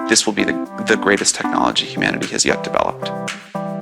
this will be the greatest technology humanity has yet developed.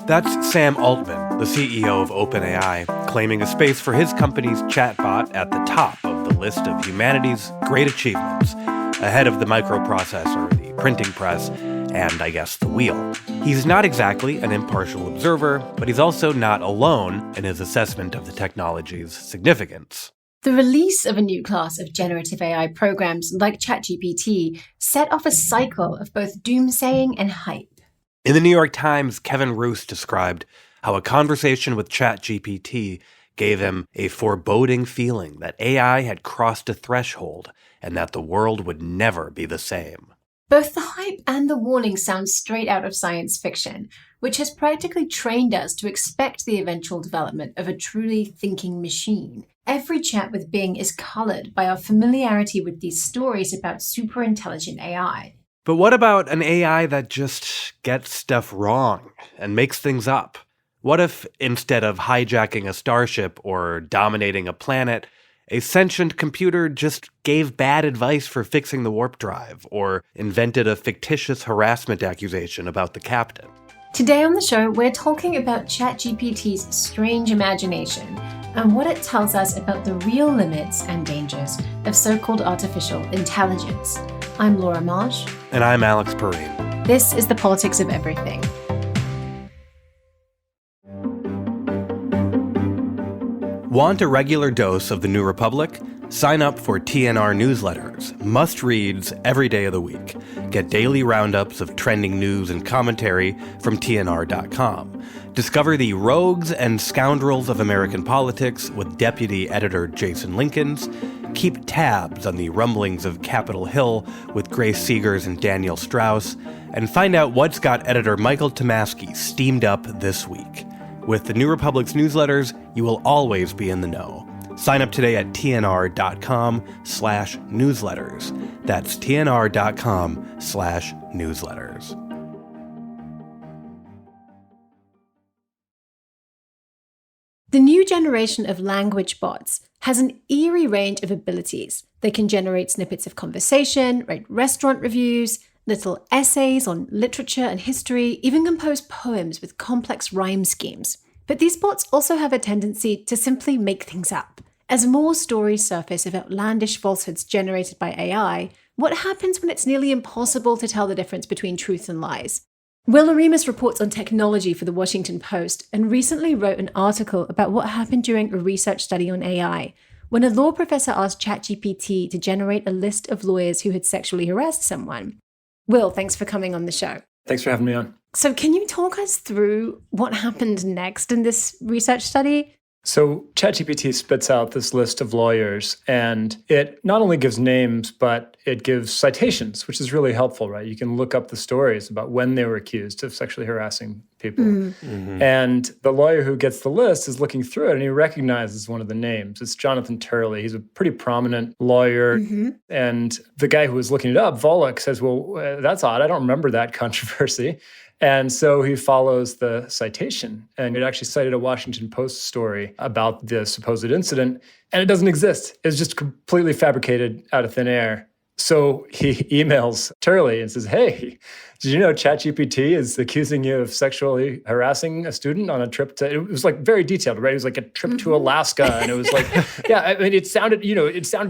That's Sam Altman, the CEO of OpenAI, claiming a space for his company's chatbot at the top of the list of humanity's great achievements, ahead of the microprocessor, the printing press, and, I guess, the wheel. He's not exactly an impartial observer, but he's also not alone in his assessment of the technology's significance. The release of a new class of generative AI programs like ChatGPT set off a cycle of both doomsaying and hype. In the New York Times, Kevin Roose described how a conversation with ChatGPT gave him a foreboding feeling that AI had crossed a threshold and that the world would never be the same. Both the hype and the warning sound straight out of science fiction, which has practically trained us to expect the eventual development of a truly thinking machine. Every chat with Bing is colored by our familiarity with these stories about superintelligent AI. But what about an AI that just gets stuff wrong and makes things up? What if, instead of hijacking a starship or dominating a planet, a sentient computer just gave bad advice for fixing the warp drive or invented a fictitious harassment accusation about the captain? Today on the show, we're talking about ChatGPT's strange imagination and what it tells us about the real limits and dangers of so-called artificial intelligence. I'm Laura Marsh. And I'm Alex Pareene. This is The Politics of Everything. Want a regular dose of The New Republic? Sign up for TNR newsletters, must-reads every day of the week. Get daily roundups of trending news and commentary from TNR.com. Discover the rogues and scoundrels of American politics with Deputy Editor Jason Linkins. Keep tabs on the rumblings of Capitol Hill with Grace Seegers and Daniel Strauss. And find out what's got editor Michael Tomasky steamed up this week. With the New Republic's newsletters, you will always be in the know. Sign up today at tnr.com/newsletters. That's tnr.com/newsletters. The new generation of language bots has an eerie range of abilities. They can generate snippets of conversation, write restaurant reviews, little essays on literature and history, even compose poems with complex rhyme schemes. But these bots also have a tendency to simply make things up. As more stories surface of outlandish falsehoods generated by AI, what happens when it's nearly impossible to tell the difference between truth and lies? Will Oremus reports on technology for The Washington Post and recently wrote an article about what happened during a research study on AI, when a law professor asked ChatGPT to generate a list of lawyers who had sexually harassed someone. Will, thanks for coming on the show. Thanks for having me on. So can you talk us through what happened next in this research study? So ChatGPT spits out this list of lawyers, and it not only gives names, but it gives citations, which is really helpful, right? You can look up the stories about when they were accused of sexually harassing people. Mm-hmm. And the lawyer who gets the list is looking through it, and he recognizes one of the names. It's Jonathan Turley. He's a pretty prominent lawyer. Mm-hmm. And the guy who was looking it up, Volokh, says, well, that's odd. I don't remember that controversy. And so he follows the citation, and it actually cited a Washington Post story about the supposed incident, and it doesn't exist. It's just completely fabricated out of thin air. So he emails Turley and says, hey, did you know ChatGPT is accusing you of sexually harassing a student on a trip to, it was like very detailed, right? It was like a trip to Alaska. And it was like, yeah, I mean, it sounded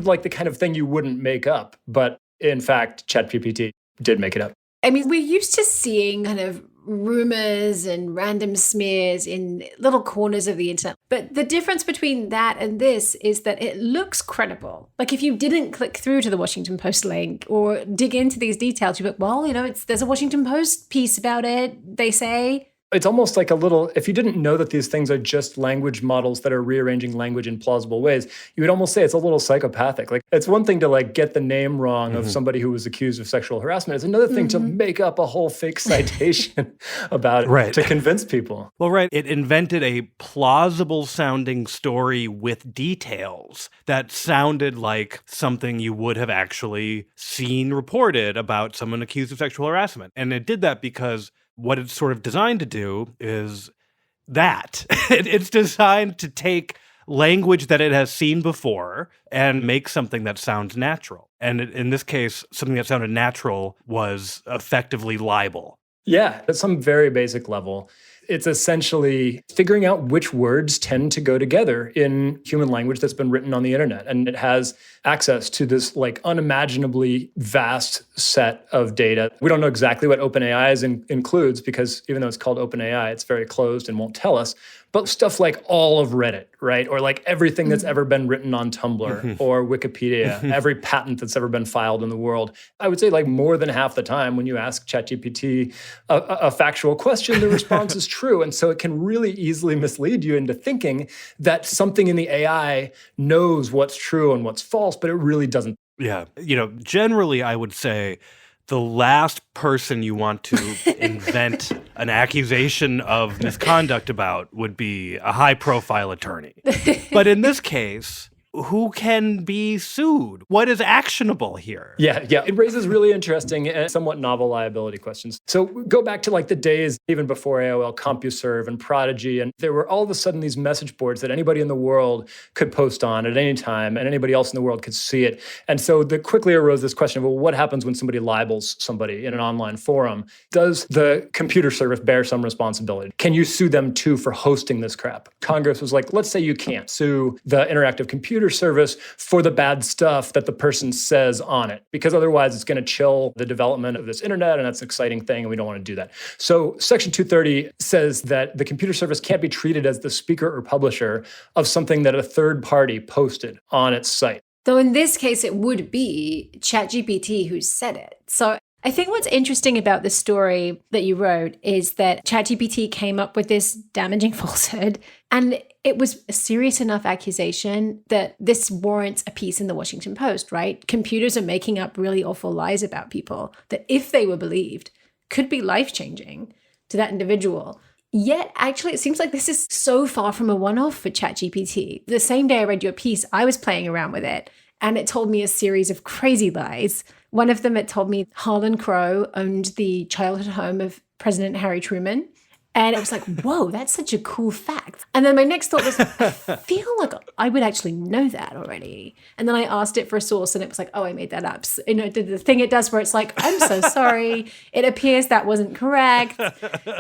like the kind of thing you wouldn't make up. But in fact, ChatGPT did make it up. I mean, we're used to seeing kind of rumors and random smears in little corners of the internet. But the difference between that and this is that it looks credible. Like if you didn't click through to the Washington Post link or dig into these details, you'd be like, well, there's a Washington Post piece about it, they say. It's almost like a little, if you didn't know that these things are just language models that are rearranging language in plausible ways, you would almost say it's a little psychopathic. Like it's one thing to like get the name wrong of somebody who was accused of sexual harassment. It's another thing to make up a whole fake citation about it to convince people. Well, right. It invented a plausible sounding story with details that sounded like something you would have actually seen reported about someone accused of sexual harassment. And it did that because what it's sort of designed to do is that. It's designed to take language that it has seen before and make something that sounds natural. And in this case, something that sounded natural was effectively libel. Yeah, at some very basic level, it's essentially figuring out which words tend to go together in human language that's been written on the internet. And it has access to this like unimaginably vast set of data. We don't know exactly what OpenAI includes because even though it's called OpenAI, it's very closed and won't tell us. But stuff like all of Reddit, right? Or like everything that's ever been written on Tumblr or Wikipedia, every patent that's ever been filed in the world. I would say like more than half the time when you ask ChatGPT a factual question, the response is true. And so it can really easily mislead you into thinking that something in the AI knows what's true and what's false, but it really doesn't. Yeah. Generally, I would say the last person you want to invent an accusation of misconduct about would be a high-profile attorney. But in this case, who can be sued? What is actionable here? Yeah. It raises really interesting and somewhat novel liability questions. So go back to like the days even before AOL, CompuServe and Prodigy, and there were all of a sudden these message boards that anybody in the world could post on at any time, and anybody else in the world could see it. And so quickly arose this question of, well, what happens when somebody libels somebody in an online forum? Does the computer service bear some responsibility? Can you sue them too for hosting this crap? Congress was like, let's say you can't sue the interactive computer service for the bad stuff that the person says on it, because otherwise it's going to chill the development of this internet, and that's an exciting thing, and we don't want to do that. So Section 230 says that the computer service can't be treated as the speaker or publisher of something that a third party posted on its site. Though in this case, it would be ChatGPT who said it. So I think what's interesting about the story that you wrote is that ChatGPT came up with this damaging falsehood, and it was a serious enough accusation that this warrants a piece in the Washington Post, right? Computers are making up really awful lies about people that, if they were believed, could be life-changing to that individual. Yet, actually, it seems like this is so far from a one-off for ChatGPT. The same day I read your piece, I was playing around with it, and it told me a series of crazy lies. One of them, it told me Harlan Crow owned the childhood home of President Harry Truman. And it was like, whoa, that's such a cool fact. And then my next thought was, I feel like I would actually know that already. And then I asked it for a source, and it was like, oh, I made that up. So, the thing it does where it's like, I'm so sorry. It appears that wasn't correct.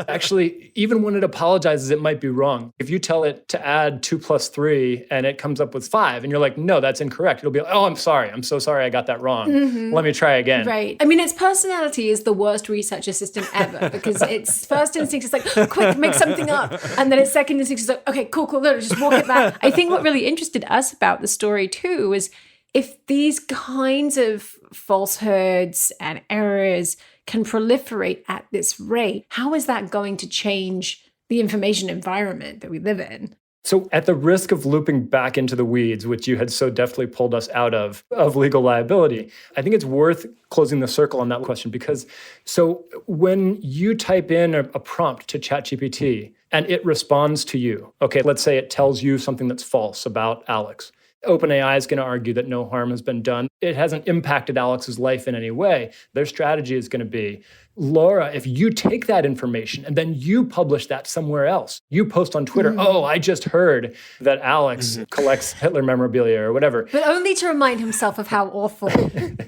Actually, even when it apologizes, it might be wrong. If you tell it to add 2 + 3 and it comes up with 5, and you're like, no, that's incorrect. It'll be like, oh, I'm sorry. I'm so sorry I got that wrong. Let me try again. Right. I mean, its personality is the worst research assistant ever, because its first instinct is like, quick, make something up. And then its second instinct is like, okay, cool, just walk it back. I think what really interested us about the story too is if these kinds of falsehoods and errors can proliferate at this rate, how is that going to change the information environment that we live in? So at the risk of looping back into the weeds, which you had so deftly pulled us out of legal liability, I think it's worth closing the circle on that question, because so when you type in a prompt to ChatGPT and it responds to you, okay, let's say it tells you something that's false about Alex. OpenAI is going to argue that no harm has been done. It hasn't impacted Alex's life in any way. Their strategy is going to be, Laura, if you take that information and then you publish that somewhere else, you post on Twitter, oh, I just heard that Alex collects Hitler memorabilia or whatever. But only to remind himself of how awful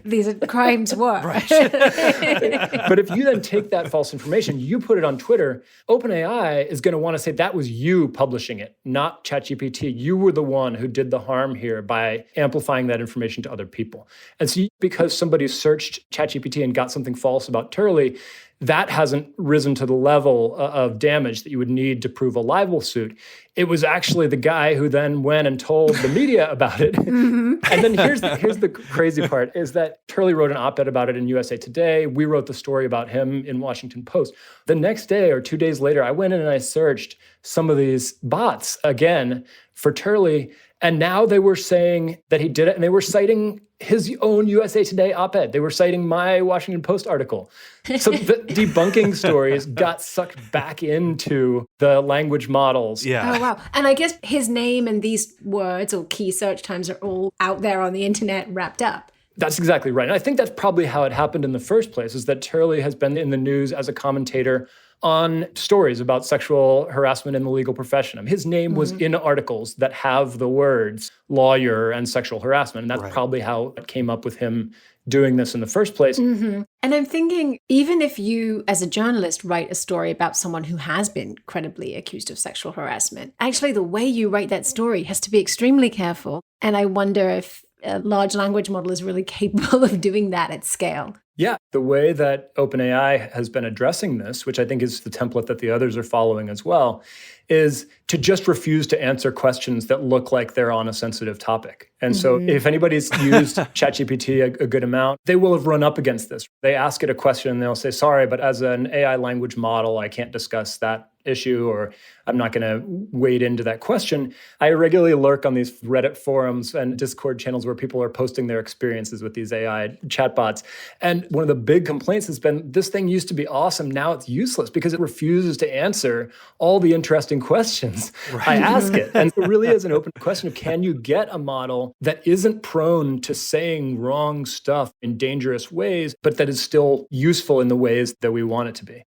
these crimes were. Right. But if you then take that false information, you put it on Twitter, OpenAI is going to want to say that was you publishing it, not ChatGPT. You were the one who did the harm here by amplifying that information to other people. And so because somebody searched ChatGPT and got something false about Turley, that hasn't risen to the level of damage that you would need to prove a libel suit. It was actually the guy who then went and told the media about it. And then here's the crazy part, is that Turley wrote an op-ed about it in USA Today. We wrote the story about him in Washington Post. The next day or 2 days later, I went in and I searched some of these bots again for Turley. And now they were saying that he did it, and they were citing his own USA Today op-ed. They were citing my Washington Post article. So the debunking stories got sucked back into the language models. Yeah. Oh, wow. And I guess his name and these words or key search terms are all out there on the internet wrapped up. That's exactly right. And I think that's probably how it happened in the first place, is that Turley has been in the news as a commentator on stories about sexual harassment in the legal profession. His name was in articles that have the words lawyer and sexual harassment. And that's probably how it came up with him doing this in the first place. And I'm thinking, even if you, as a journalist, write a story about someone who has been credibly accused of sexual harassment, actually the way you write that story has to be extremely careful. And I wonder if a large language model is really capable of doing that at scale. Yeah, the way that OpenAI has been addressing this, which I think is the template that the others are following as well, is to just refuse to answer questions that look like they're on a sensitive topic. And so if anybody's used ChatGPT a good amount, they will have run up against this. They ask it a question and they'll say, sorry, but as an AI language model, I can't discuss that issue, or I'm not going to wade into that question. I regularly lurk on these Reddit forums and Discord channels where people are posting their experiences with these AI chatbots. And one of the big complaints has been, this thing used to be awesome, now it's useless because it refuses to answer all the interesting questions I ask it. And it really is an open question of, can you get a model that isn't prone to saying wrong stuff in dangerous ways, but that is still useful in the ways that we want it to be?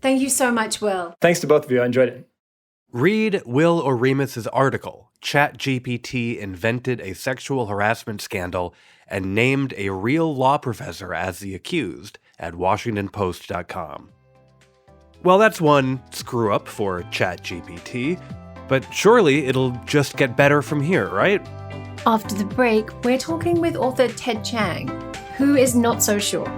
Thank you so much, Will. Thanks to both of you. I enjoyed it. Read Will Oremus' article, ChatGPT Invented a Sexual Harassment Scandal and Named a Real Law Professor as the Accused, at WashingtonPost.com. Well, that's one screw-up for ChatGPT, but surely it'll just get better from here, right? After the break, we're talking with author Ted Chiang, who is not so sure.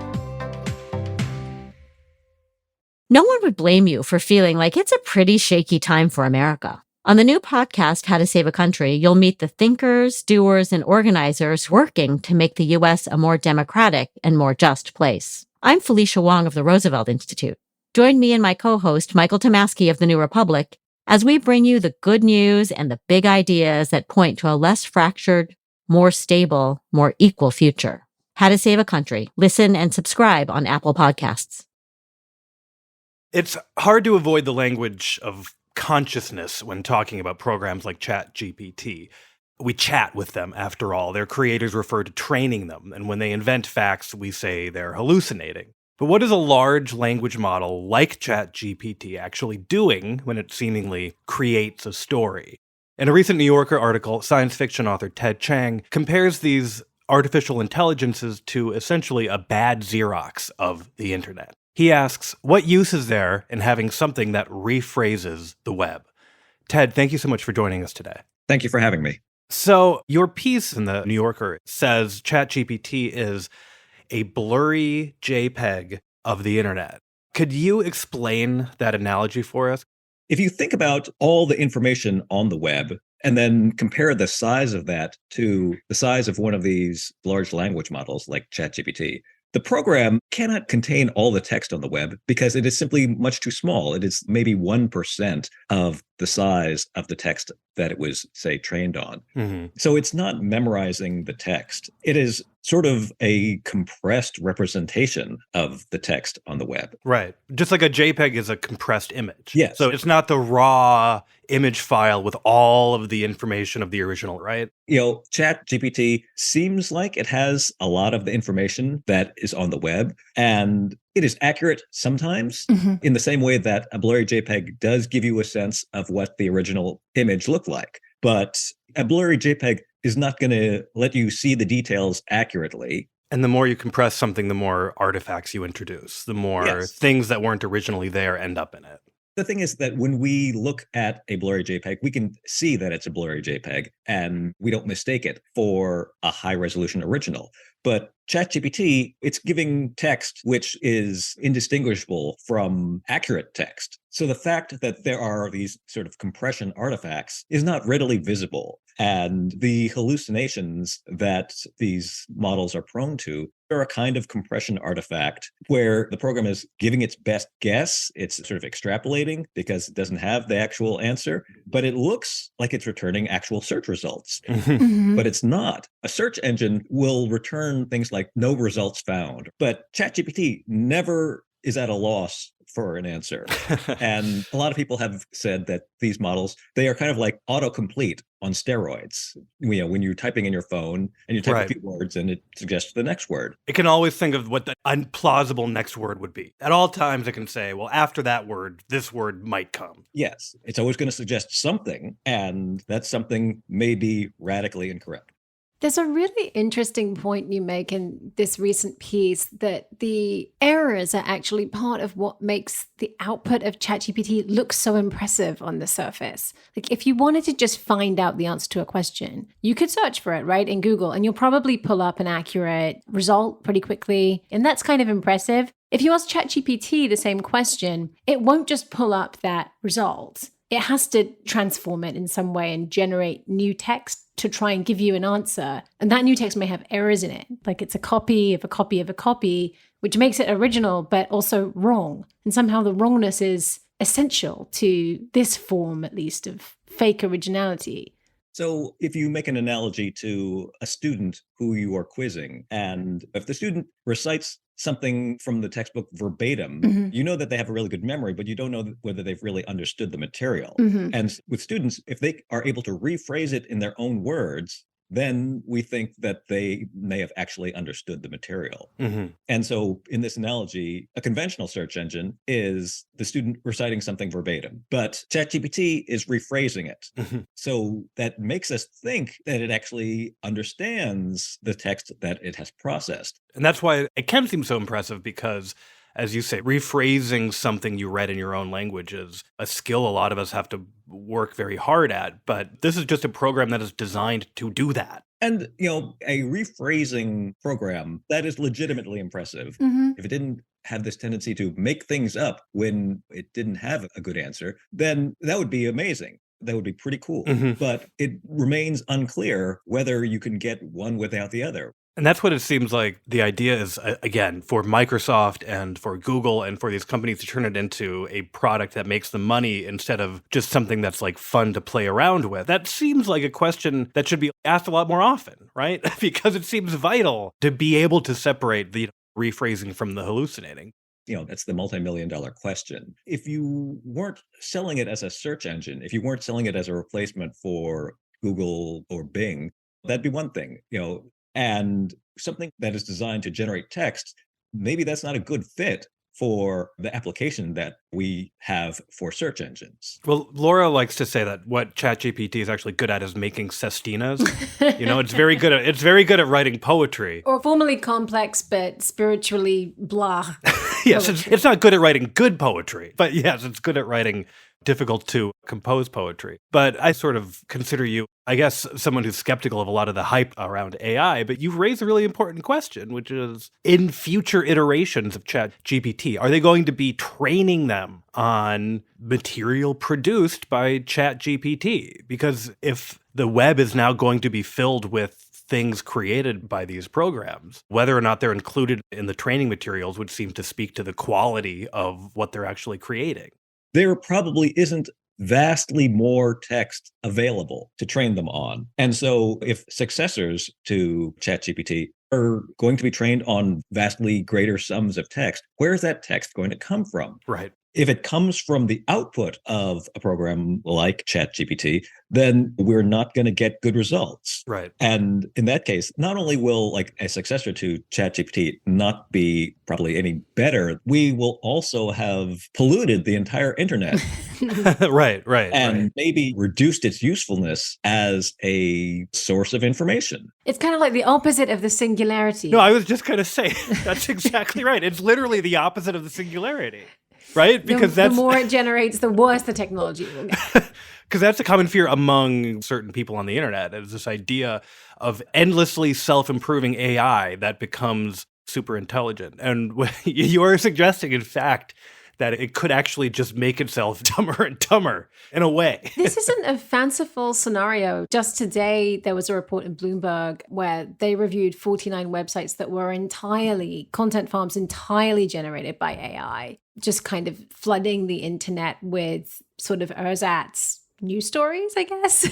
No one would blame you for feeling like it's a pretty shaky time for America. On the new podcast, How to Save a Country, you'll meet the thinkers, doers, and organizers working to make the U.S. a more democratic and more just place. I'm Felicia Wong of the Roosevelt Institute. Join me and my co-host, Michael Tomasky of the New Republic, as we bring you the good news and the big ideas that point to a less fractured, more stable, more equal future. How to Save a Country. Listen and subscribe on Apple Podcasts. It's hard to avoid the language of consciousness when talking about programs like ChatGPT. We chat with them, after all. Their creators refer to training them, and when they invent facts, we say they're hallucinating. But what is a large language model like ChatGPT actually doing when it seemingly creates a story? In a recent New Yorker article, science fiction author Ted Chiang compares these artificial intelligences to essentially a bad Xerox of the internet. He asks, what use is there in having something that rephrases the web? Ted, thank you so much for joining us today. Thank you for having me. So your piece in the New Yorker says ChatGPT is a blurry JPEG of the internet. Could you explain that analogy for us? If you think about all the information on the web and then compare the size of that to the size of one of these large language models like ChatGPT, the program cannot contain all the text on the web because it is simply much too small. It is maybe 1% of the size of the text that it was, say, trained on. So it's not memorizing the text. It is sort of a compressed representation of the text on the web. Right. Just like a JPEG is a compressed image. Yes. So it's not the raw image file with all of the information of the original, right? You know, ChatGPT seems like it has a lot of the information that is on the web, and it is accurate sometimes in the same way that a blurry JPEG does give you a sense of what the original image looked like. But a blurry JPEG is not going to let you see the details accurately. And the more you compress something, the more artifacts you introduce, the more things that weren't originally there end up in it. The thing is that when we look at a blurry JPEG, we can see that it's a blurry JPEG, and we don't mistake it for a high-resolution original. But ChatGPT, it's giving text which is indistinguishable from accurate text. So the fact that there are these sort of compression artifacts is not readily visible. And the hallucinations that these models are prone to are a kind of compression artifact where the program is giving its best guess. It's sort of extrapolating because it doesn't have the actual answer, but it looks like it's returning actual search results. But it's not. A search engine will return things like no results found, but ChatGPT never is at a loss for an answer. And a lot of people have said that these models, they are kind of like autocomplete on steroids. When you're typing in your phone and you type Right. a few words and it suggests the next word. It can always think of what the implausible next word would be. At all times, it can say, well, after that word, this word might come. Yes, it's always going to suggest something, and that something may be radically incorrect. There's a really interesting point you make in this recent piece that the errors are actually part of what makes the output of ChatGPT look so impressive on the surface. Like if you wanted to just find out the answer to a question, you could search for it, right, in Google, and you'll probably pull up an accurate result pretty quickly. And that's kind of impressive. If you ask ChatGPT the same question, it won't just pull up that result. It has to transform it in some way and generate new text to try and give you an answer. And that new text may have errors in it. Like it's a copy of a copy of a copy, which makes it original, but also wrong. And somehow the wrongness is essential to this form, at least, of fake originality. So if you make an analogy to a student who you are quizzing, and if the student recites something from the textbook verbatim, you know that they have a really good memory, but you don't know whether they've really understood the material. And with students, if they are able to rephrase it in their own words, then we think that they may have actually understood the material. And so in this analogy, a conventional search engine is the student reciting something verbatim, but ChatGPT is rephrasing it. So that makes us think that it actually understands the text that it has processed. And that's why it can seem so impressive because, as you say, rephrasing something you read in your own language is a skill a lot of us have to work very hard at. But this is just a program that is designed to do that. And, a rephrasing program, that is legitimately impressive. If it didn't have this tendency to make things up when it didn't have a good answer, then that would be amazing. That would be pretty cool. But it remains unclear whether you can get one without the other. And that's what it seems like the idea is, again, for Microsoft and for Google and for these companies to turn it into a product that makes them money instead of just something that's like fun to play around with. That seems like a question that should be asked a lot more often, right? Because it seems vital to be able to separate the rephrasing from the hallucinating. That's the multi-million-dollar question. If you weren't selling it as a search engine, if you weren't selling it as a replacement for Google or Bing, that'd be one thing, and something that is designed to generate text, maybe that's not a good fit for the application that we have for search engines. Well, Laura likes to say that what ChatGPT is actually good at is making sestinas. It's very good at writing poetry. Or formally complex, but spiritually blah. Yes, it's not good at writing good poetry, but yes, it's good at writing difficult to compose poetry. But I sort of consider you, I guess, someone who's skeptical of a lot of the hype around AI, but you've raised a really important question, which is in future iterations of ChatGPT, are they going to be training them on material produced by ChatGPT? Because if the web is now going to be filled with things created by these programs, whether or not they're included in the training materials would seem to speak to the quality of what they're actually creating. There probably isn't vastly more text available to train them on. And so if successors to ChatGPT are going to be trained on vastly greater sums of text, where is that text going to come from? Right. If it comes from the output of a program like ChatGPT, then we're not going to get good results. Right. And in that case, not only will like a successor to ChatGPT not be probably any better, we will also have polluted the entire internet. Right. And maybe reduced its usefulness as a source of information. It's kind of like the opposite of the singularity. No, I was just going to say, that's exactly right. It's literally the opposite of the singularity. Right? Because the more it generates, the worse the technology will get. Because that's a common fear among certain people on the internet, is this idea of endlessly self-improving AI that becomes super intelligent. And you are suggesting, in fact, that it could actually just make itself dumber and dumber in a way. This isn't a fanciful scenario. Just today, there was a report in Bloomberg where they reviewed 49 websites that were content farms entirely generated by AI, just kind of flooding the internet with sort of ersatz news stories, I guess.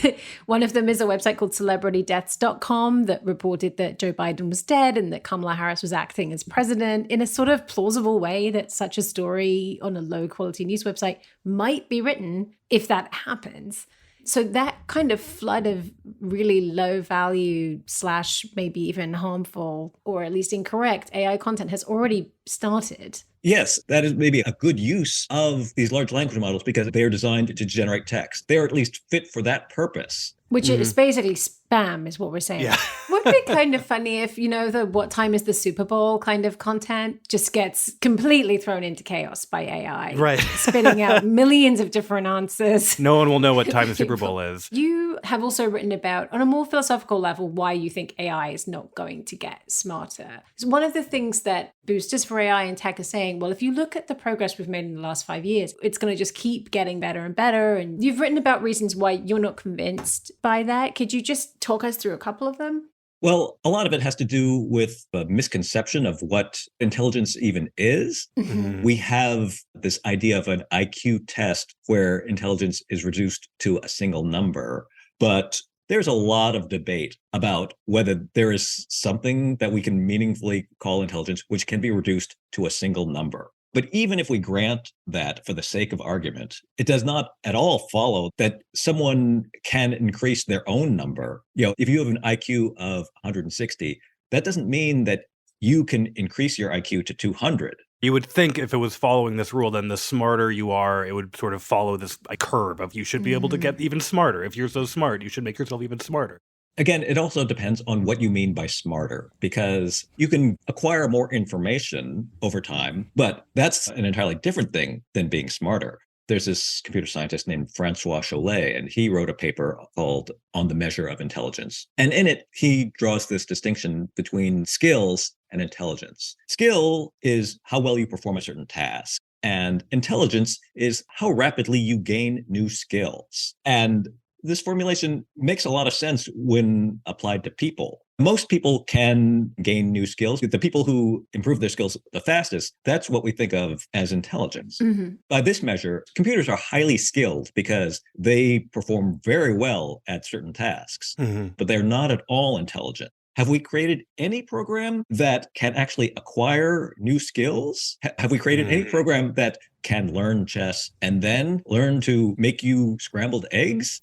One of them is a website called celebritydeaths.com that reported that Joe Biden was dead and that Kamala Harris was acting as president in a sort of plausible way that such a story on a low quality news website might be written if that happens. So that kind of flood of really low value / maybe even harmful or at least incorrect AI content has already started. Yes, that is maybe a good use of these large language models because they are designed to generate text. They are at least fit for that purpose. Which is basically spam, is what we're saying. Yeah. Would be kind of funny if, the what time is the Super Bowl kind of content just gets completely thrown into chaos by AI. Right. Spitting out millions of different answers. No one will know what time the Super Bowl is. You have also written about, on a more philosophical level, why you think AI is not going to get smarter. So one of the things that boosters for AI and tech are saying, well, if you look at the progress we've made in the last 5 years, it's going to just keep getting better and better. And you've written about reasons why you're not convinced by that. Could you just talk us through a couple of them? Well, a lot of it has to do with a misconception of what intelligence even is. Mm-hmm. We have this idea of an IQ test where intelligence is reduced to a single number, but there's a lot of debate about whether there is something that we can meaningfully call intelligence, which can be reduced to a single number. But even if we grant that for the sake of argument, it does not at all follow that someone can increase their own number. If you have an IQ of 160, that doesn't mean that you can increase your IQ to 200. You would think if it was following this rule, then the smarter you are, it would sort of follow this curve of you should be able to get even smarter. If you're so smart, you should make yourself even smarter. Again, it also depends on what you mean by smarter, because you can acquire more information over time, but that's an entirely different thing than being smarter. There's this computer scientist named Francois Chollet, and he wrote a paper called On the Measure of Intelligence. And in it, he draws this distinction between skills and intelligence. Skill is how well you perform a certain task, and intelligence is how rapidly you gain new skills. And this formulation makes a lot of sense when applied to people. Most people can gain new skills. The people who improve their skills the fastest, that's what we think of as intelligence. Mm-hmm. By this measure, computers are highly skilled because they perform very well at certain tasks, but they're not at all intelligent. Have we created any program that can actually acquire new skills? Have we created any program that can learn chess and then learn to make you scrambled eggs?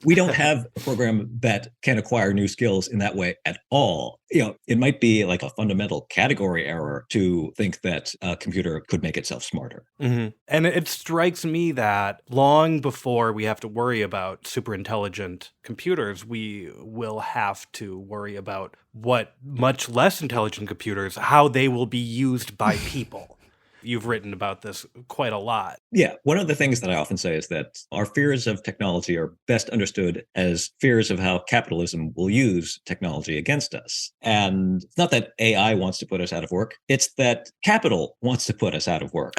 We don't have a program that can acquire new skills in that way at all. It might be like a fundamental category error to think that a computer could make itself smarter. Mm-hmm. And it strikes me that long before we have to worry about super intelligent computers, we will have to worry about what much less intelligent computers, how they will be used by people. You've written about this quite a lot. Yeah. One of the things that I often say is that our fears of technology are best understood as fears of how capitalism will use technology against us. And it's not that AI wants to put us out of work. It's that capital wants to put us out of work.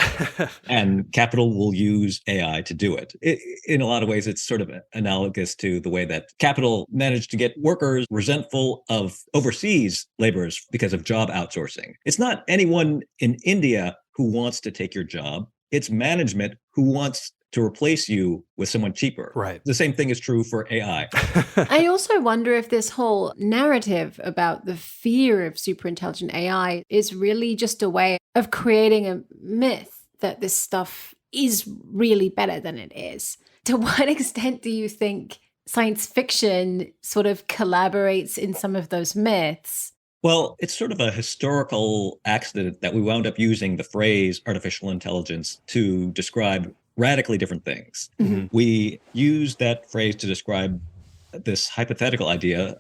And capital will use AI to do it. In a lot of ways, it's sort of analogous to the way that capital managed to get workers resentful of overseas laborers because of job outsourcing. It's not anyone in India who wants to take your job. It's management who wants to replace you with someone cheaper. Right. The same thing is true for AI. I also wonder if this whole narrative about the fear of superintelligent AI is really just a way of creating a myth that this stuff is really better than it is. To what extent do you think science fiction sort of collaborates in some of those myths? Well, it's sort of a historical accident that we wound up using the phrase artificial intelligence to describe radically different things. Mm-hmm. We use that phrase to describe this hypothetical idea,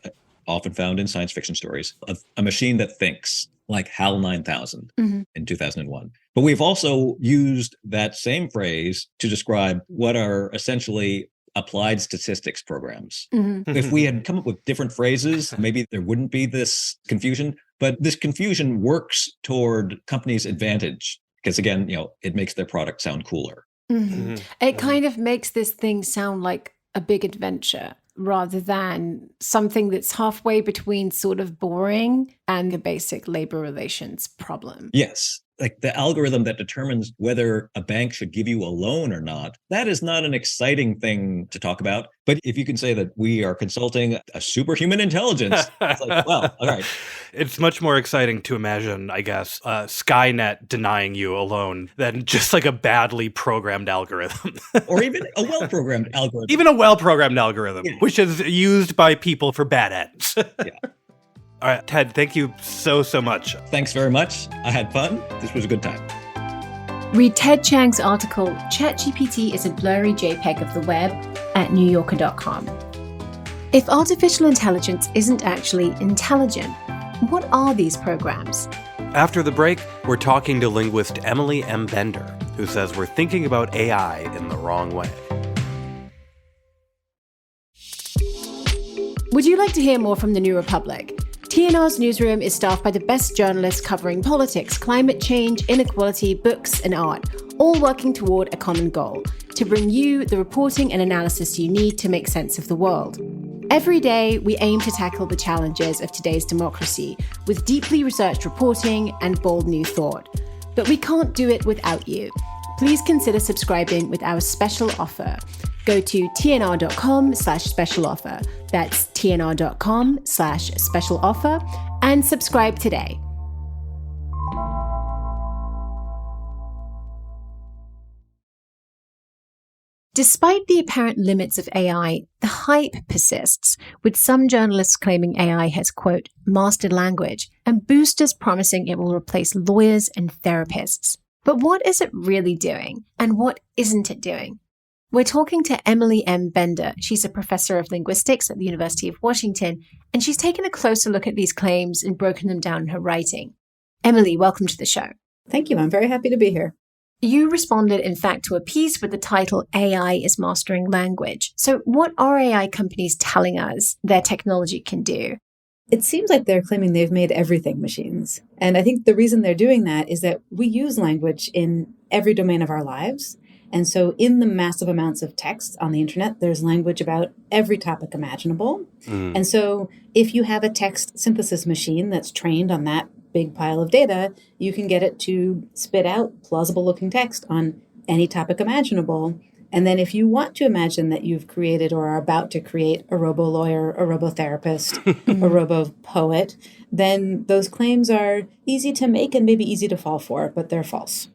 often found in science fiction stories, of a machine that thinks, like HAL 9000 in 2001. But we've also used that same phrase to describe what are essentially applied statistics programs. Mm-hmm. If we had come up with different phrases, maybe there wouldn't be this confusion. But this confusion works toward companies' advantage because, again, it makes their product sound cooler. Mm-hmm. It kind of makes this thing sound like a big adventure rather than something that's halfway between sort of boring and the basic labor relations problem. Yes. like the algorithm that determines whether a bank should give you a loan or not, that is not an exciting thing to talk about. But if you can say that we are consulting a superhuman intelligence, it's like, well, all right. It's much more exciting to imagine, I guess, Skynet denying you a loan than just like a badly programmed algorithm. Or even a well-programmed algorithm. Even a well-programmed algorithm, Yeah. which is used by people for bad ends. Yeah. All right, Ted, thank you so much. Thanks very much. I had fun. This was a good time. Read Ted Chiang's article, ChatGPT is a blurry JPEG of the web, at newyorker.com. If artificial intelligence isn't actually intelligent, what are these programs? After the break, we're talking to linguist Emily M. Bender, who says we're thinking about AI in the wrong way. Would you like to hear more from The New Republic? TNR's newsroom is staffed by the best journalists covering politics, climate change, inequality, books, and art, all working toward a common goal: to bring you the reporting and analysis you need to make sense of the world. Every day, we aim to tackle the challenges of today's democracy with deeply researched reporting and bold new thought. But we can't do it without you. Please consider subscribing with our special offer. Go to tnr.com/special offer. That's tnr.com/special offer and subscribe today. Despite the apparent limits of AI, the hype persists, with some journalists claiming AI has, quote, mastered language, and boosters promising it will replace lawyers and therapists. But what is it really doing, and what isn't it doing? We're talking to Emily M. Bender. She's a professor of linguistics at the University of Washington, and she's taken a closer look at these claims and broken them down in her writing. Emily, welcome to the show. Thank you. I'm very happy to be here. You responded, in fact, to a piece with the title, AI is Mastering Language. So what are AI companies telling us their technology can do? It seems like they're claiming they've made everything machines. And I think the reason they're doing that is that we use language in every domain of our lives. And so in the massive amounts of text on the internet, there's language about every topic imaginable. And so if you have a text synthesis machine that's trained on that big pile of data, you can get it to spit out plausible looking text on any topic imaginable. And then if you want to imagine that you've created or are about to create a robo-lawyer, a robo-therapist, a robo-poet, then those claims are easy to make and maybe easy to fall for, but they're false.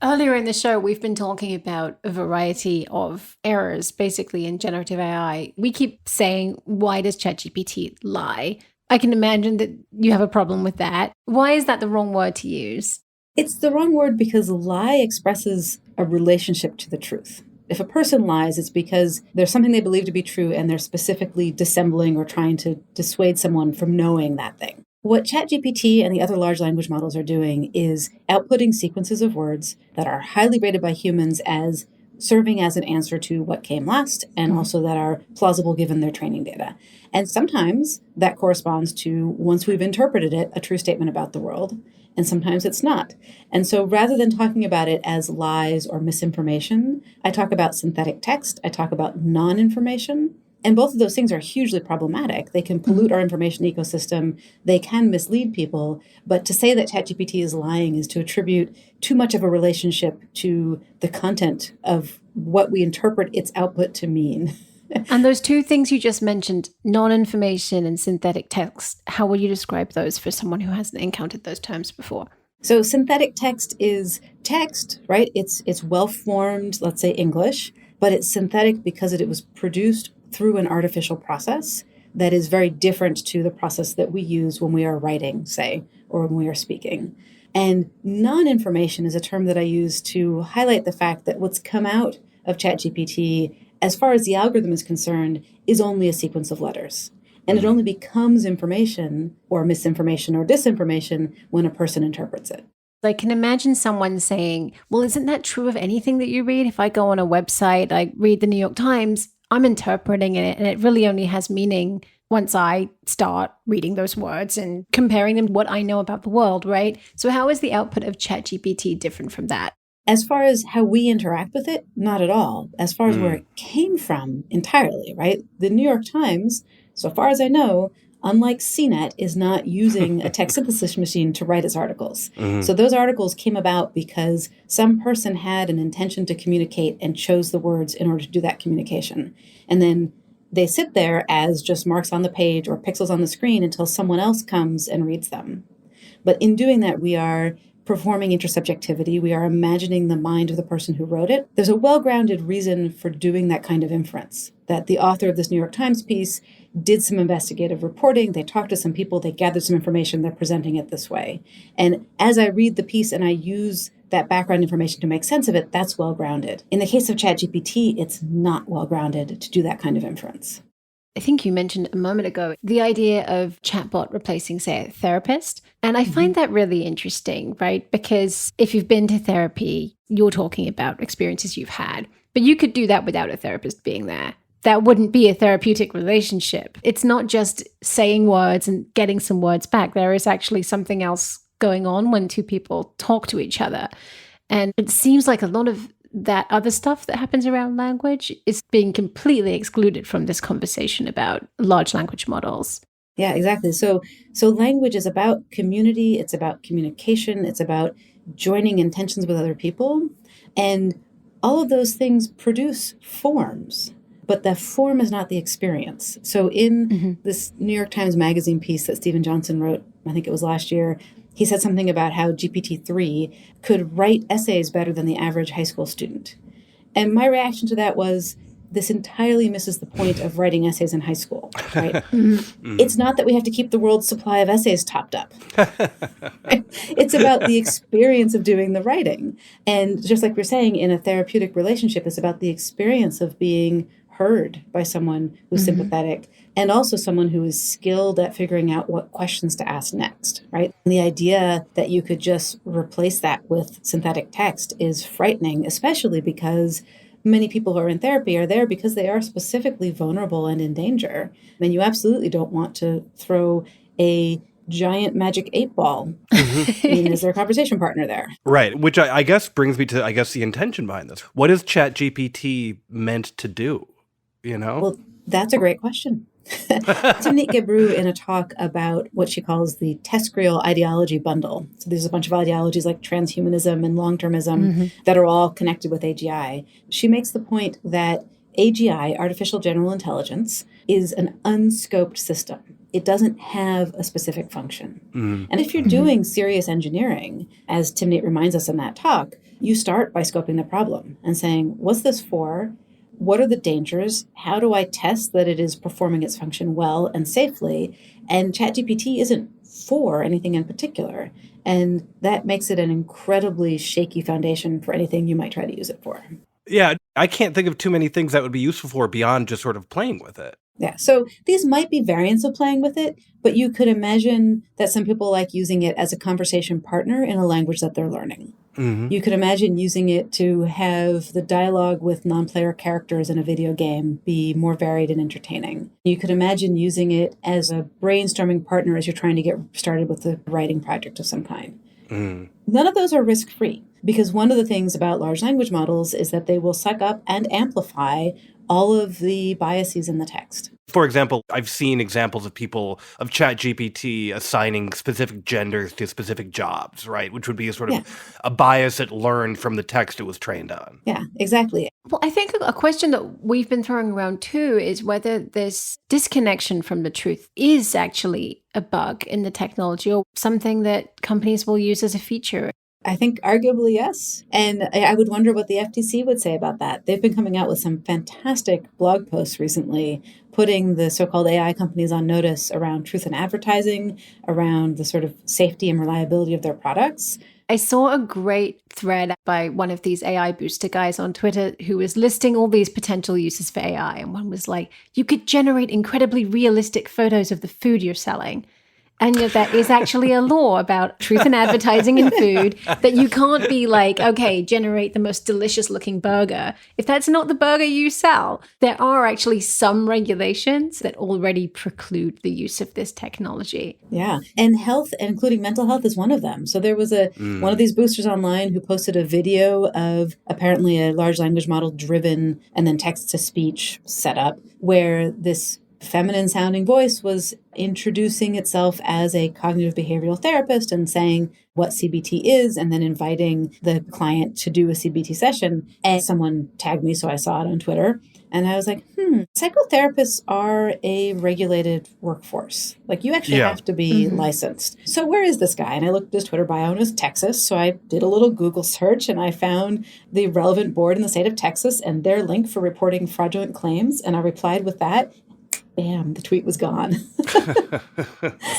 Earlier in the show, we've been talking about a variety of errors, basically, in generative AI. We keep saying, why does ChatGPT lie? I can imagine that you have a problem with that. Why is that the wrong word to use? It's the wrong word because lie expresses a relationship to the truth. If a person lies, it's because there's something they believe to be true and they're specifically dissembling or trying to dissuade someone from knowing that thing. What ChatGPT and the other large language models are doing is outputting sequences of words that are highly rated by humans as serving as an answer to what came last, and also that are plausible given their training data. And sometimes that corresponds to, once we've interpreted it, a true statement about the world, and sometimes it's not. And so rather than talking about it as lies or misinformation, I talk about synthetic text, I talk about non-information. And both of those things are hugely problematic. They can pollute our information ecosystem. They can mislead people. But to say that ChatGPT is lying is to attribute too much of a relationship to the content of what we interpret its output to mean. And those two things you just mentioned, non-information and synthetic text, how would you describe those for someone who hasn't encountered those terms before? So synthetic text is text, right? It's well-formed, let's say English, but it's synthetic because it was produced through an artificial process that is very different to the process that we use when we are writing, say, or when we are speaking. And non-information is a term that I use to highlight the fact that what's come out of ChatGPT, as far as the algorithm is concerned, is only a sequence of letters. And it only becomes information or misinformation or disinformation when a person interprets it. I can imagine someone saying, well, isn't that true of anything that you read? If I go on a website, I read the New York Times, I'm interpreting it, and it really only has meaning once I start reading those words and comparing them to what I know about the world, right? So how is the output of ChatGPT different from that? As far as how we interact with it, not at all. As far as where it came from, entirely, right? The New York Times, so far as I know, unlike CNET, is not using a text synthesis machine to write its articles. So those articles came about because some person had an intention to communicate and chose the words in order to do that communication. And then they sit there as just marks on the page or pixels on the screen until someone else comes and reads them. But in doing that, we are performing intersubjectivity. We are imagining the mind of the person who wrote it. There's a well-grounded reason for doing that kind of inference, that the author of this New York Times piece did some investigative reporting. They talked to some people. They gathered some information. They're presenting it this way. And as I read the piece and I use that background information to make sense of it, that's well-grounded. In the case of ChatGPT, it's not well-grounded to do that kind of inference. I think you mentioned a moment ago the idea of chatbot replacing, say, a therapist. And I find that really interesting, right? Because if you've been to therapy, you're talking about experiences you've had, but you could do that without a therapist being there. That wouldn't be a therapeutic relationship. It's not just saying words and getting some words back. There is actually something else going on when two people talk to each other. And it seems like a lot of that other stuff that happens around language is being completely excluded from this conversation about large language models. Yeah, exactly. So language is about community. It's about communication. It's about joining intentions with other people. And all of those things produce forms, but the form is not the experience. So in this New York Times Magazine piece that Stephen Johnson wrote, I think it was last year, he said something about how GPT-3 could write essays better than the average high school student. And my reaction to that was, this entirely misses the point of writing essays in high school, right? It's not that we have to keep the world's supply of essays topped up. Right? It's about the experience of doing the writing. And just like we're saying, in a therapeutic relationship, it's about the experience of being heard by someone who's sympathetic, and also someone who is skilled at figuring out what questions to ask next, right? And the idea that you could just replace that with synthetic text is frightening, especially because many people who are in therapy are there because they are specifically vulnerable and in danger. And you absolutely don't want to throw a giant magic 8-ball as their conversation partner there. Right, which I guess brings me to, the intention behind this. What is ChatGPT meant to do, you know? Well, that's a great question. Timnit Gebru, in a talk about what she calls the TESCREAL ideology bundle. So there's a bunch of ideologies like transhumanism and long-termism that are all connected with AGI. She makes the point that AGI, artificial general intelligence, is an unscoped system. It doesn't have a specific function. And if you're doing serious engineering, as Timnit reminds us in that talk, you start by scoping the problem and saying, what's this for? What are the dangers? How do I test that it is performing its function well and safely? And ChatGPT isn't for anything in particular. And that makes it an incredibly shaky foundation for anything you might try to use it for. Yeah, I can't think of too many things that would be useful for beyond just sort of playing with it. Yeah, so these might be variants of playing with it, but you could imagine that some people like using it as a conversation partner in a language that they're learning. You could imagine using it to have the dialogue with non-player characters in a video game be more varied and entertaining. You could imagine using it as a brainstorming partner as you're trying to get started with a writing project of some kind. None of those are risk-free, because one of the things about large language models is that they will suck up and amplify all of the biases in the text. For example, I've seen examples of ChatGPT assigning specific genders to specific jobs, right? Which would be a sort of a bias it learned from the text it was trained on. Yeah, exactly. Well, I think a question that we've been throwing around too is whether this disconnection from the truth is actually a bug in the technology or something that companies will use as a feature. I think arguably yes. And I would wonder what the FTC would say about that. They've been coming out with some fantastic blog posts recently, putting the so-called AI companies on notice around truth in advertising, around the sort of safety and reliability of their products. I saw a great thread by one of these AI booster guys on Twitter who was listing all these potential uses for AI. And one was like, you could generate incredibly realistic photos of the food you're selling. And yet there is actually a law about truth in advertising in food that you can't be like, okay, generate the most delicious looking burger. If that's not the burger you sell, there are actually some regulations that already preclude the use of this technology. Yeah. And health, including mental health, is one of them. So there was one of these boosters online who posted a video of apparently a large language model driven and then text to speech setup where this feminine sounding voice was introducing itself as a cognitive behavioral therapist and saying what CBT is, and then inviting the client to do a CBT session. And someone tagged me, so I saw it on Twitter. And I was like, psychotherapists are a regulated workforce. Like, you actually have to be licensed. So where is this guy? And I looked at his Twitter bio, and it was Texas. So I did a little Google search, and I found the relevant board in the state of Texas and their link for reporting fraudulent claims. And I replied with that. Bam, the tweet was gone.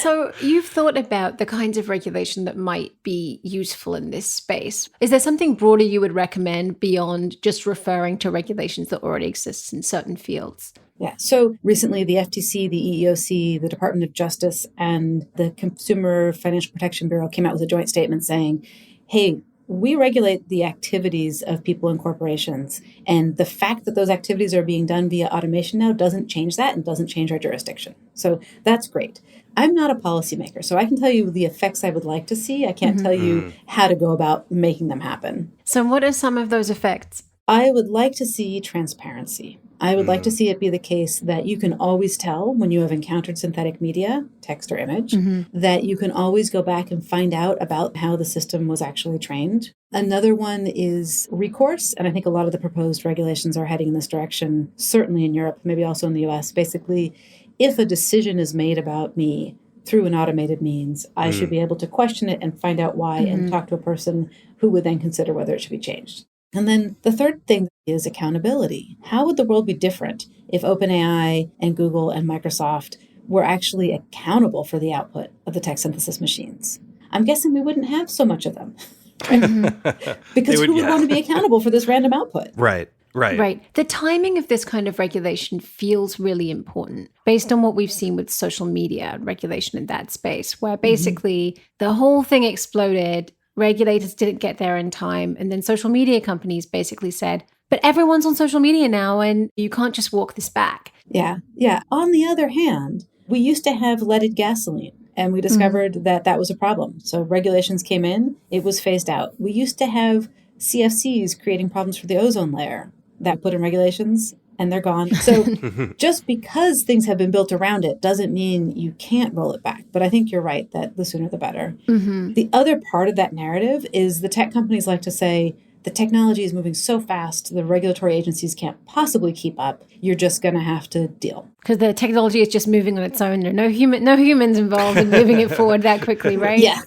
So you've thought about the kinds of regulation that might be useful in this space. Is there something broader you would recommend beyond just referring to regulations that already exist in certain fields? Yeah. So recently, the FTC, the EEOC, the Department of Justice, and the Consumer Financial Protection Bureau came out with a joint statement saying, hey, we regulate the activities of people and corporations. And the fact that those activities are being done via automation now doesn't change that and doesn't change our jurisdiction. So that's great. I'm not a policymaker, so I can tell you the effects I would like to see. I can't tell you how to go about making them happen. So what are some of those effects? I would like to see transparency. I would like to see it be the case that you can always tell when you have encountered synthetic media, text or image, that you can always go back and find out about how the system was actually trained. Another one is recourse. And I think a lot of the proposed regulations are heading in this direction, certainly in Europe, maybe also in the US. Basically, if a decision is made about me through an automated means, I should be able to question it and find out why and talk to a person who would then consider whether it should be changed. And then the third thing is accountability. How would the world be different if OpenAI and Google and Microsoft were actually accountable for the output of the text synthesis machines? I'm guessing we wouldn't have so much of them. Right? Because who would want to be accountable for this random output? Right. The timing of this kind of regulation feels really important based on what we've seen with social media regulation in that space, where basically the whole thing exploded. Regulators didn't get there in time. And then social media companies basically said, but everyone's on social media now and you can't just walk this back. Yeah. On the other hand, we used to have leaded gasoline and we discovered that that was a problem. So regulations came in, it was phased out. We used to have CFCs creating problems for the ozone layer that put in regulations and they're gone. So just because things have been built around it doesn't mean you can't roll it back. But I think you're right that the sooner the better. The other part of that narrative is the tech companies like to say, the technology is moving so fast, the regulatory agencies can't possibly keep up. You're just going to have to deal. Because the technology is just moving on its own. There are no humans involved in moving it forward that quickly, right? Yeah.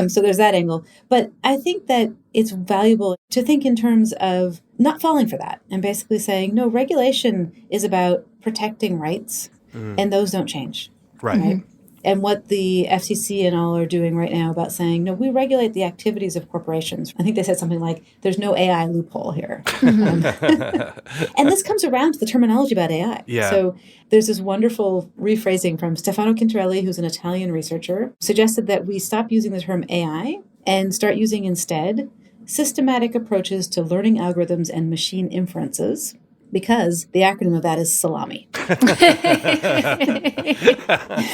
So there's that angle. But I think that it's valuable to think in terms of not falling for that and basically saying, no, regulation is about protecting rights and those don't change. Right? And what the FCC and all are doing right now about saying, no, we regulate the activities of corporations. I think they said something like, there's no AI loophole here. And this comes around to the terminology about AI. Yeah. So there's this wonderful rephrasing from Stefano Quintarelli, who's an Italian researcher, suggested that we stop using the term AI and start using instead systematic approaches to learning algorithms and machine inferences, because the acronym of that is SALAMI.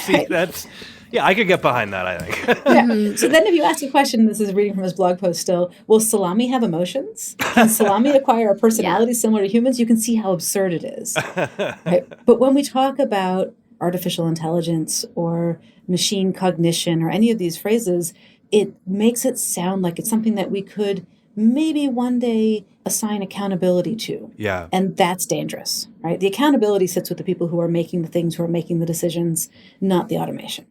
See, I could get behind that, I think. So then if you ask a question, this is reading from his blog post still, will salami have emotions? Can salami acquire a personality similar to humans? You can see how absurd it is. Right? But when we talk about artificial intelligence or machine cognition or any of these phrases, it makes it sound like it's something that we could maybe one day assign accountability to. Yeah. And that's dangerous, right? The accountability sits with the people who are making the things, who are making the decisions, not the automation.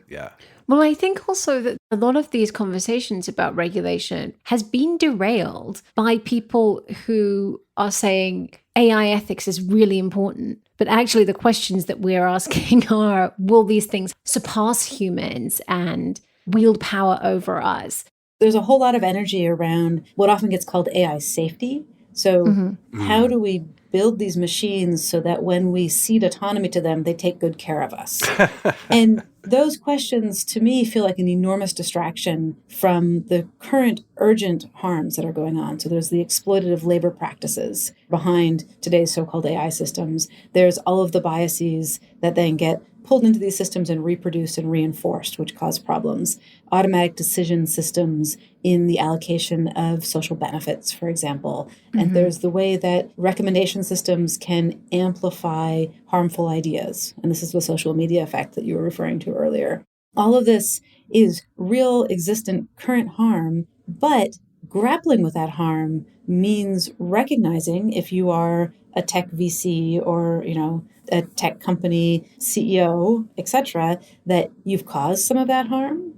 Yeah. Well, I think also that a lot of these conversations about regulation has been derailed by people who are saying AI ethics is really important. But actually the questions that we're asking are, will these things surpass humans and wield power over us? There's a whole lot of energy around what often gets called AI safety. So how do we build these machines so that when we cede autonomy to them, they take good care of us? And those questions, to me, feel like an enormous distraction from the current urgent harms that are going on. So there's the exploitative labor practices behind today's so-called AI systems. There's all of the biases that then get pulled into these systems and reproduced and reinforced, which cause problems. Automatic decision systems in the allocation of social benefits, for example. And there's the way that recommendation systems can amplify harmful ideas. And this is the social media effect that you were referring to earlier. All of this is real, existent, current harm, but grappling with that harm means recognizing, if you are a tech VC or, a tech company CEO, etc., that you've caused some of that harm.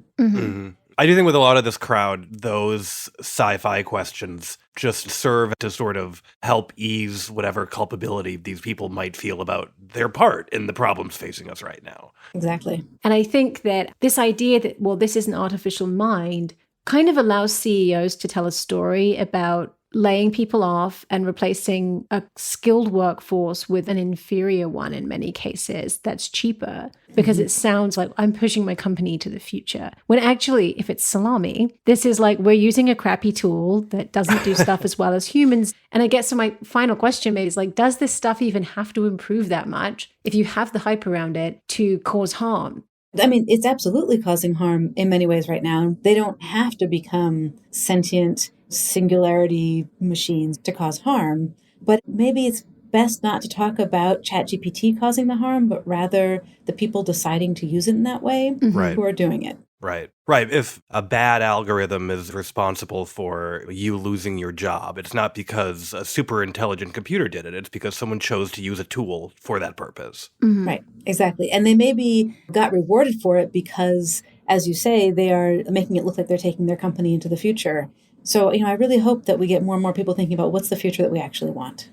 I do think with a lot of this crowd, those sci-fi questions just serve to sort of help ease whatever culpability these people might feel about their part in the problems facing us right now. Exactly. And I think that this idea that, well, this is an artificial mind kind of allows CEOs to tell a story about laying people off and replacing a skilled workforce with an inferior one in many cases that's cheaper, because it sounds like I'm pushing my company to the future. When actually, if it's salami, this is like we're using a crappy tool that doesn't do stuff as well as humans. And I guess so my final question maybe is like, does this stuff even have to improve that much if you have the hype around it to cause harm? I mean, it's absolutely causing harm in many ways right now. They don't have to become sentient singularity machines to cause harm, but maybe it's best not to talk about ChatGPT causing the harm, but rather the people deciding to use it in that way who are doing it. Right. If a bad algorithm is responsible for you losing your job, it's not because a super intelligent computer did it. It's because someone chose to use a tool for that purpose. Right, exactly. And they maybe got rewarded for it because, as you say, they are making it look like they're taking their company into the future. So, I really hope that we get more and more people thinking about what's the future that we actually want.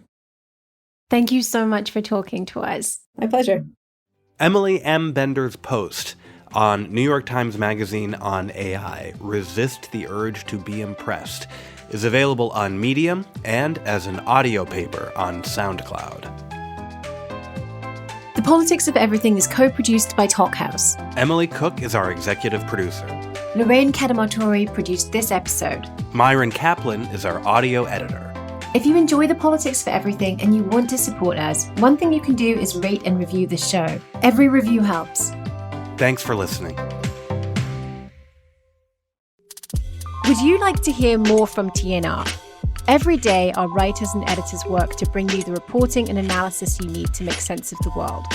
Thank you so much for talking to us. My pleasure. Emily M. Bender's post on New York Times Magazine on AI, Resist the Urge to Be Impressed, is available on Medium and as an audio paper on SoundCloud. The Politics of Everything is co-produced by Talkhouse. Emily Cook is our executive producer. Lorraine Kadamatori produced this episode. Myron Kaplan is our audio editor. If you enjoy The Politics for Everything and you want to support us, one thing you can do is rate and review the show. Every review helps. Thanks for listening. Would you like to hear more from TNR? Every day, our writers and editors work to bring you the reporting and analysis you need to make sense of the world.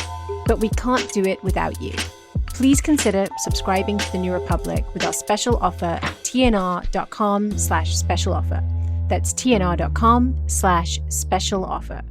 But we can't do it without you. Please consider subscribing to The New Republic with our special offer at tnr.com/special offer. That's tnr.com/special offer.